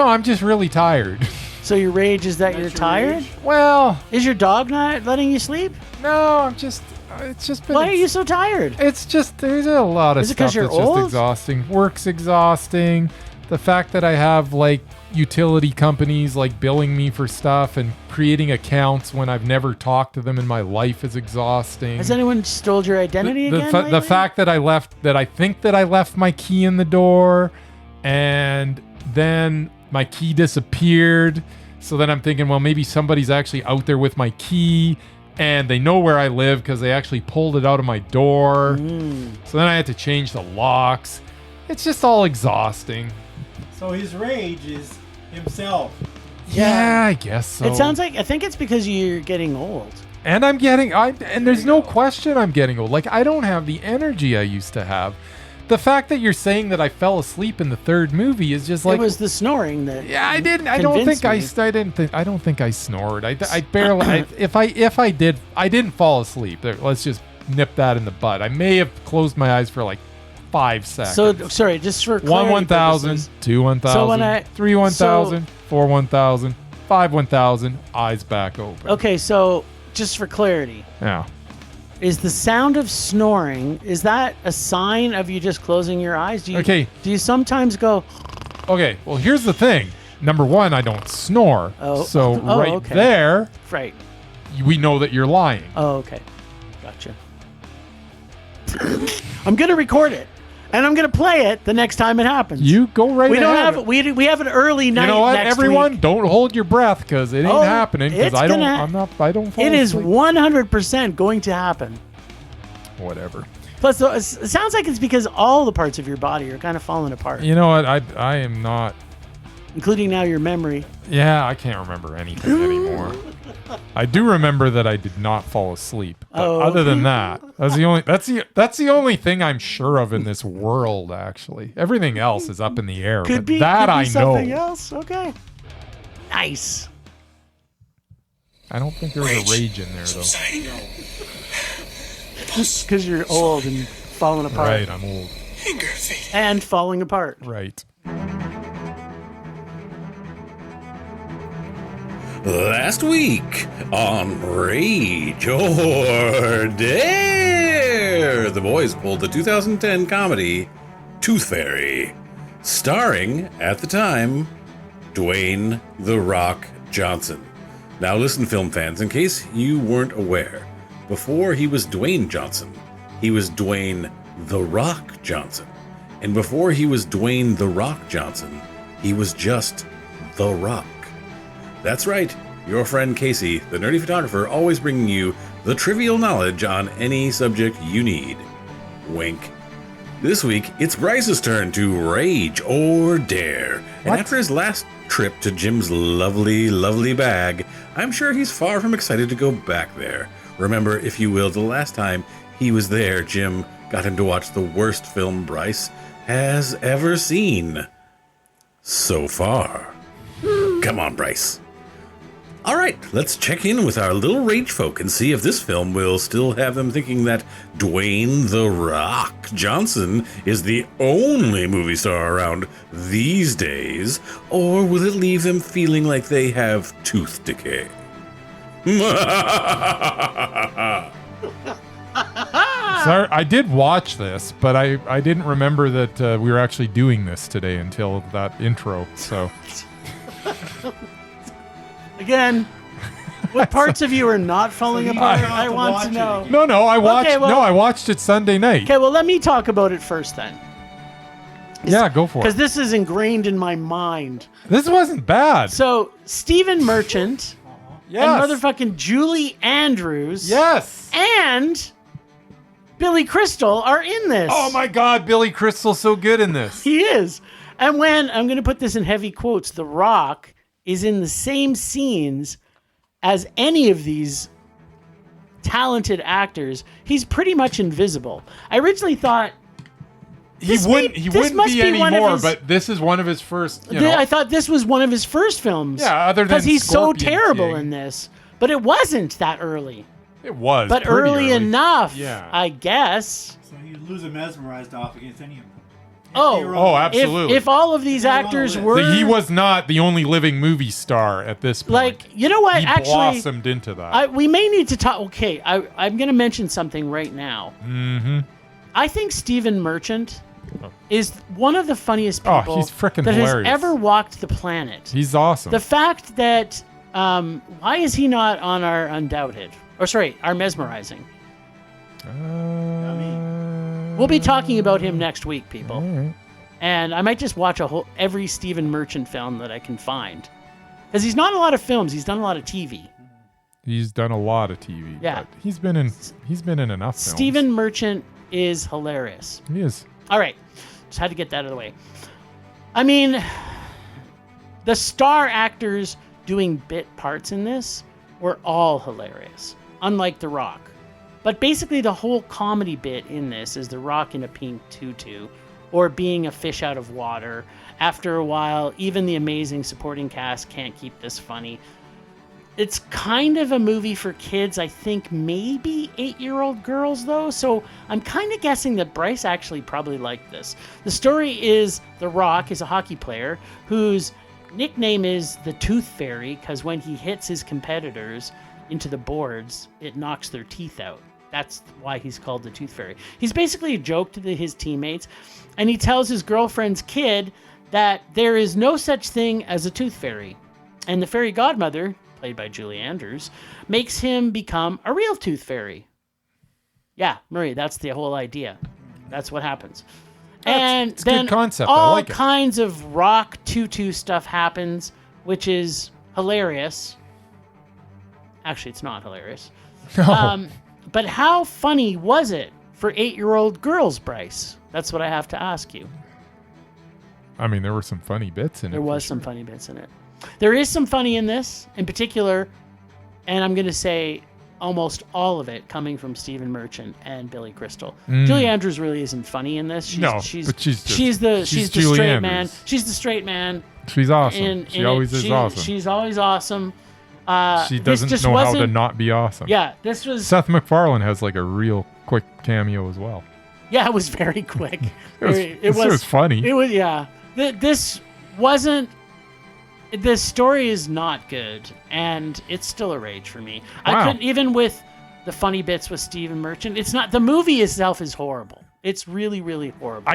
I'm just really tired. So your rage is that you're tired? Rage? Well, is your dog not letting you sleep? No, it's just been... Why are you so tired? It's just, there's a lot of stuff that's just exhausting. Work's exhausting. The fact that I have, like, utility companies, like, billing me for stuff and creating accounts when I've never talked to them in my life is exhausting. Has anyone stole your identity again? The fact that I think that I left my key in the door, and then my key disappeared. So then I'm thinking, well, maybe somebody's actually out there with my key and they know where I live because they actually pulled it out of my door. So then I had to change the locks. It's just all exhausting. So his rage is himself. Yeah, I guess so. It sounds like, I think it's because you're getting old. And and there's no question I'm getting old. Like, I don't have the energy I used to have. The fact that you're saying that I fell asleep in the third movie is just like... It was the snoring that... Yeah, I didn't. I don't think I snored. I barely... If I did, I didn't fall asleep. Let's just nip that in the bud. I may have closed my eyes for like 5 seconds. So, sorry, just for clarity 1,000, 2 1,000, 3 1,000, 4 1,000, 5 1,000, eyes back open. Okay, so just for clarity. Yeah. Is the sound of snoring, is that a sign of you just closing your eyes? Do you sometimes go... Okay, well, here's the thing. Number one, I don't snore. Okay. There, right, we know that you're lying. Oh, okay. Gotcha. I'm going to record it, and I'm going to play it the next time it happens. You go right we ahead. Don't have we have an early night. You know what, next everyone? week. Don't hold your breath because it ain't happening. Because I don't fall It is asleep. 100% going to happen. Whatever. Plus, it sounds like it's because all the parts of your body are kind of falling apart. You know what? I am not. Including now your memory. Yeah, I can't remember anything anymore. I do remember that I did not fall asleep. But other than that, that's the only thing I'm sure of in this world. Actually, everything else is up in the air. Could be something else. Okay. Nice. I don't think there was a rage in there though. Because you're old and falling apart. Right, I'm old. And falling apart. Right. Last week on Rage or Dare, the boys pulled the 2010 comedy Tooth Fairy, starring, at the time, Dwayne "The Rock" Johnson. Now listen, film fans, in case you weren't aware, before he was Dwayne Johnson, he was Dwayne "The Rock" Johnson. And before he was Dwayne "The Rock" Johnson, he was just The Rock. That's right, your friend Casey, the nerdy photographer, always bringing you the trivial knowledge on any subject you need. Wink. This week, it's Bryce's turn to rage or dare. And after his last trip to Jim's lovely, lovely bag, I'm sure he's far from excited to go back there. Remember, if you will, the last time he was there, Jim got him to watch the worst film Bryce has ever seen. So far. Come on, Bryce. All right, let's check in with our little rage folk and see if this film will still have them thinking that Dwayne "The Rock" Johnson is the only movie star around these days, or will it leave them feeling like they have tooth decay? Sorry, I did watch this, but I didn't remember that we were actually doing this today until that intro, so... Again, what parts of you are not falling apart? I want to know. No, I watched. I watched it Sunday night. Okay, well, let me talk about it first then. Yeah, go for it. Because this is ingrained in my mind. This wasn't bad. So Stephen Merchant, yes, and motherfucking Julie Andrews, yes, and Billy Crystal are in this. Oh my God, Billy Crystal's so good in this. He is. And when, I'm going to put this in heavy quotes, The Rock is in the same scenes as any of these talented actors, he's pretty much invisible. I originally thought He wouldn't be anymore, but this is one of his first. I thought this was one of his first films. Yeah, other than because he's so Scorpion terrible King. in this, but it wasn't that early. It was, but pretty early enough. Yeah. I guess. So you lose a mesmerized off against any of them. Oh, absolutely. If all of these actors were, he was not the only living movie star at this point. like, you know what? He Actually, blossomed into that. we may need to talk. Okay, I'm going to mention something right now. Mm-hmm. I think Stephen Merchant is one of the funniest people he's freaking that hilarious. has ever walked the planet. He's awesome. The fact that why is he not on our Undoubted? Or sorry, our Mesmerizing? We'll be talking about him next week, people. Right. And I might just watch every Stephen Merchant film that I can find. Because he's not in a lot of films. He's done a lot of TV. He's done a lot of TV. Yeah. But he's been in enough films. Stephen Merchant is hilarious. He is. All right. Just had to get that out of the way. I mean, the star actors doing bit parts in this were all hilarious. Unlike The Rock. But basically the whole comedy bit in this is The Rock in a pink tutu or being a fish out of water. After a while, even the amazing supporting cast can't keep this funny. It's kind of a movie for kids, I think maybe 8-year-old girls though, so I'm kind of guessing that Bryce actually probably liked this. The story is The Rock is a hockey player whose nickname is the Tooth Fairy because when he hits his competitors into the boards, it knocks their teeth out. That's why he's called the Tooth Fairy. He's basically a joke to his teammates, and he tells his girlfriend's kid that there is no such thing as a Tooth Fairy. And the fairy godmother, played by Julie Andrews, makes him become a real Tooth Fairy. Yeah, Murray, that's the whole idea. That's what happens. It's a then good concept. I all like it. kinds of rock tutu stuff happens, which is hilarious. Actually, it's not hilarious. No. But how funny was it for 8-year-old girls, Bryce? That's what I have to ask you. I mean, there were some funny bits in it. There was some funny bits in it. There is some funny in this, in particular, and I'm going to say almost all of it coming from Stephen Merchant and Billy Crystal. Julie Andrews really isn't funny in this. She's the straight man. She's the straight man. She's awesome. She always is awesome. She's always awesome. She doesn't know how to not be awesome. Yeah, this was... Seth MacFarlane has like a real quick cameo as well. Yeah, it was very quick. It was funny. It was, yeah. This wasn't... The story is not good, and it's still a rage for me. Wow. I couldn't, even with the funny bits with Stephen Merchant, it's not... The movie itself is horrible. It's really, really horrible.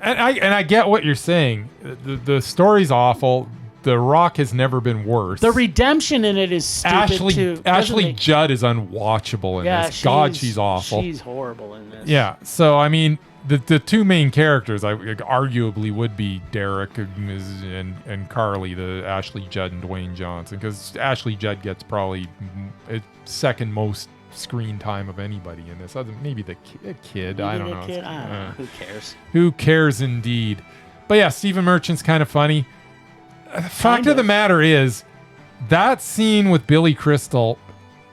I get what you're saying. The story's awful. The Rock has never been worse. The redemption in it is stupid too. Ashley Judd is unwatchable in this. God, she's awful. She's horrible in this. Yeah. So I mean, the two main characters, arguably, would be Derek and Carly, the Ashley Judd and Dwayne Johnson, because Ashley Judd gets probably second most screen time of anybody in this. Maybe the kid. I don't know. Who cares? Who cares indeed? But yeah, Stephen Merchant's kind of funny. The fact of the matter is, that scene with Billy Crystal,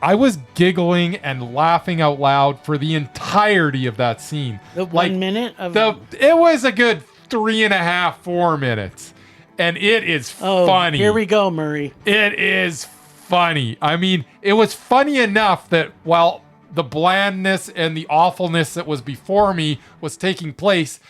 I was giggling and laughing out loud for the entirety of that scene. The 1 minute of it was a good 3.5, 4 minutes, and it is funny. Here we go, Murray. It is funny. I mean, it was funny enough that while the blandness and the awfulness that was before me was taking place,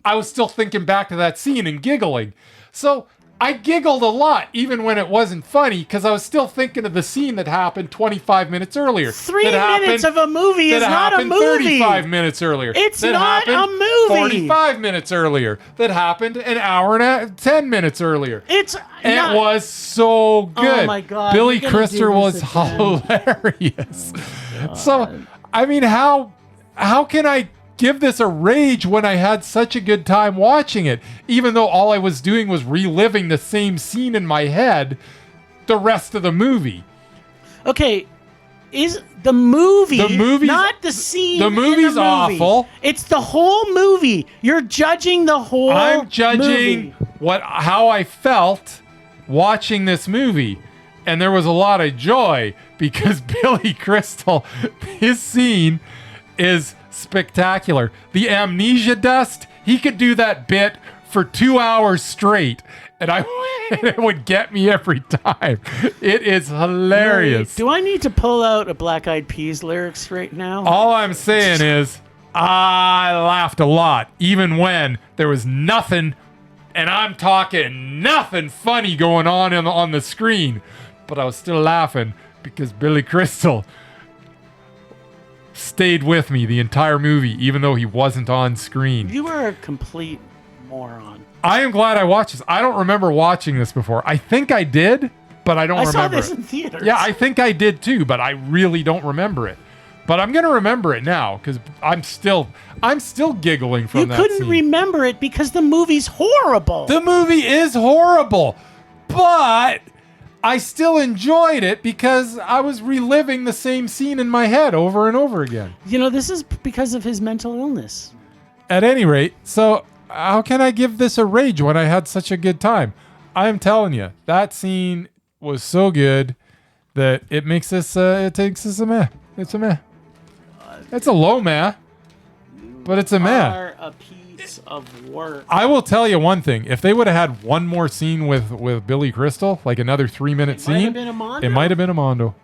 I was still thinking back to that scene and giggling. So I giggled a lot, even when it wasn't funny, because I was still thinking of the scene that happened 25 minutes earlier. 3 minutes of a movie is not a movie. 35 minutes earlier. It's not a movie. 45 minutes earlier. That happened an hour and 10 minutes earlier. It was so good. Oh my God. Billy Crystal was hilarious. So, I mean, how can I give this a rage when I had such a good time watching it, even though all I was doing was reliving the same scene in my head the rest of the movie? Okay, is the movie. The movie's not the scene. The movie's in the movie. awful. It's the whole movie. You're judging the whole. I'm judging movie. how I felt watching this movie, and there was a lot of joy because Billy Crystal, his scene is spectacular. The amnesia dust, he could do that bit for 2 hours straight, and it would get me every time. It is hilarious. Do I need to pull out a Black Eyed Peas lyrics right now? All I'm saying is I laughed a lot, even when there was nothing, and I'm talking nothing funny going on the screen, but I was still laughing because Billy Crystal stayed with me the entire movie, even though he wasn't on screen. You were a complete moron. I am glad I watched this. I don't remember watching this before. I think I did, but I don't remember. I saw this in theaters. Yeah, I think I did too, but I really don't remember it. But I'm gonna remember it now because I'm still giggling from that. You couldn't remember it because the movie's horrible. The movie is horrible, but I still enjoyed it because I was reliving the same scene in my head over and over again. You know, this is because of his mental illness. At any rate, so how can I give this a rage when I had such a good time? I'm telling you, that scene was so good that it makes this, it takes this a meh. It's a meh. It's a low meh, but it's a meh. Are a piece of work. I will tell you one thing. If they would have had one more scene with Billy Crystal, like another 3-minute scene, might have been a Mondo. It might have been a Mondo.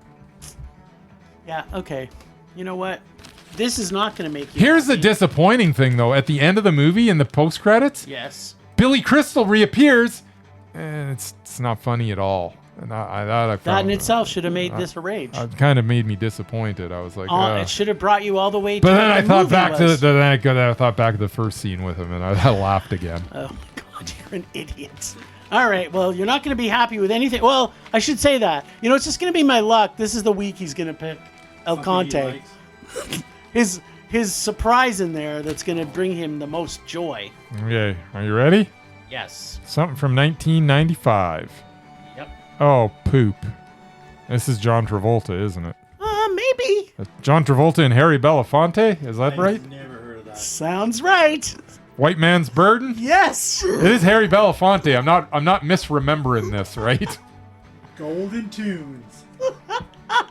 Yeah, okay. You know what? This is not going to make you Here's the happy. disappointing thing, though. At the end of the movie, in the post-credits, Yes. Billy Crystal reappears, and it's not funny at all. And I That in itself should have made this a rage. It kind of made me disappointed. I was like, It should have brought you all the way to but then where I the thought movie back was. I thought back to the first scene with him, and I laughed again. Oh, my God, you're an idiot. All right, well, you're not going to be happy with anything. Well, I should say that. You know, it's just going to be my luck. This is the week he's going to pick El Conte. His surprise in there that's going to bring him the most joy. Okay, are you ready? Yes. Something from 1995. Yep. Oh, poop. This is John Travolta, isn't it? Maybe. John Travolta and Harry Belafonte? Is that right? I've never heard of that. Sounds right. White Man's Burden? Yes. It is Harry Belafonte. I'm not misremembering this, right? Golden Tunes. Never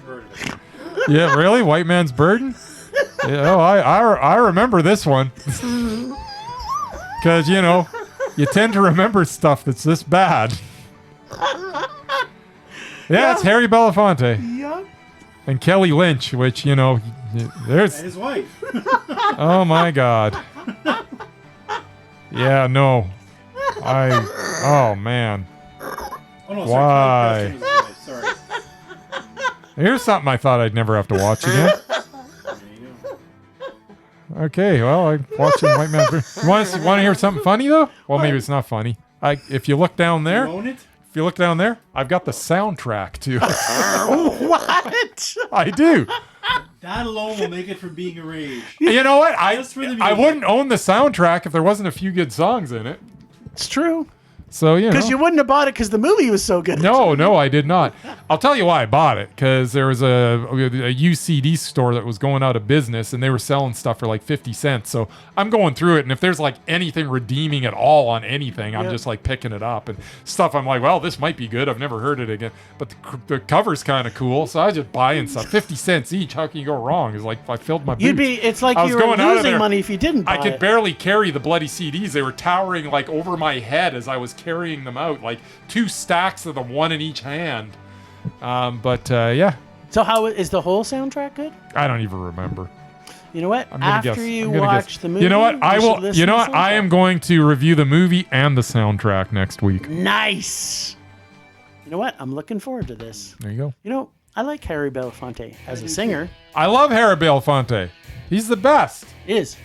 heard of it. Yeah, really? White Man's Burden? Yeah, I remember this one. Because, you tend to remember stuff that's this bad. Yeah, it's Harry Belafonte. Yep. And Kelly Lynch, which, there's... And his wife. Oh, my God. Yeah, no. Oh, man. Oh, no, Why? sorry. Kelly Preston was his wife. Sorry. Here's something I thought I'd never have to watch again. There you go. Okay, well, I'm watching White Man's Burden. You want to hear something funny, though? Well, maybe it's not funny. If you look down there... You own it? If you look down there, I've got the soundtrack too. What? I do. That alone will make it from being a rage. You know what? Just for the I music. wouldn't own the soundtrack if there wasn't a few good songs in it. It's true. So, Because you wouldn't have bought it because the movie was so good. No, I did not. I'll tell you why I bought it. Because there was a UCD store that was going out of business, and they were selling stuff for like 50 cents. So I'm going through it, and if there's like anything redeeming at all on anything, I'm just like picking it up and stuff. I'm like, well, this might be good. I've never heard it again, but the cover's kind of cool. So I was just buying stuff, 50 cents each. How can you go wrong? It's like I filled my boots. It's like I was you were going out of losing there. money if you didn't buy I could it. barely carry the bloody CDs. They were towering like over my head as I was carrying them out, like 2 stacks of them, one in each hand. Yeah, So how is the whole soundtrack good? I don't even remember. You know what? I'm gonna After guess. you I'm gonna watch guess. the movie, You know what? I should will. listen You know to what? the I am soundtrack. going to review the movie and the soundtrack next week. Nice. You know what? I'm looking forward to this. There you go. You know, I like Harry Belafonte as a singer. I love Harry Belafonte. He's the best. Is.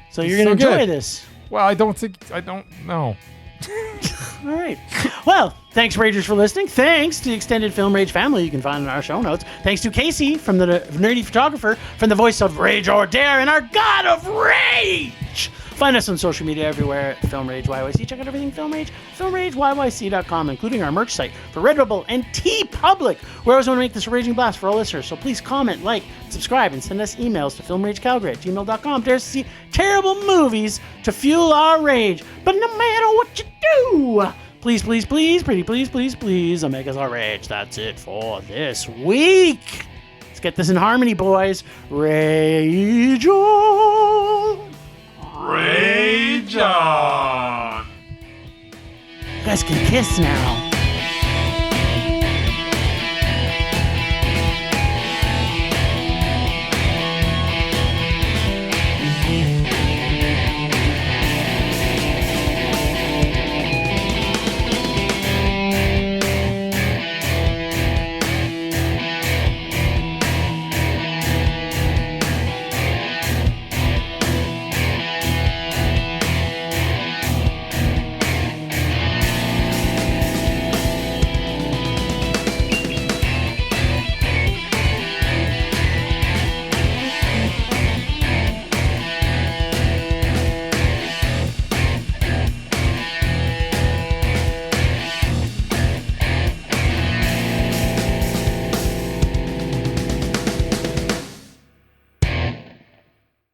So you're He's going to so enjoy good. this. Well, I don't know. All right. Well, thanks, Ragers, for listening. Thanks to the extended Film Rage family you can find in our show notes. Thanks to Casey from the Nerdy Photographer, from the voice of Rage or Dare, and our God of Rage, Find us on social media everywhere at Film Rage YYC. Check out everything Film Rage, filmrageyyc.com, including our merch site for Redbubble and TeePublic. We always want to make this a raging blast for all listeners, so please comment, like, subscribe, and send us emails to filmragecalgary@gmail.com. Dare us to see terrible movies to fuel our rage. But no matter what you do, please, please, please, pretty please, please, please, make us our rage. That's it for this week. Let's get this in harmony, boys. Rage on. Rage on. You guys can kiss now.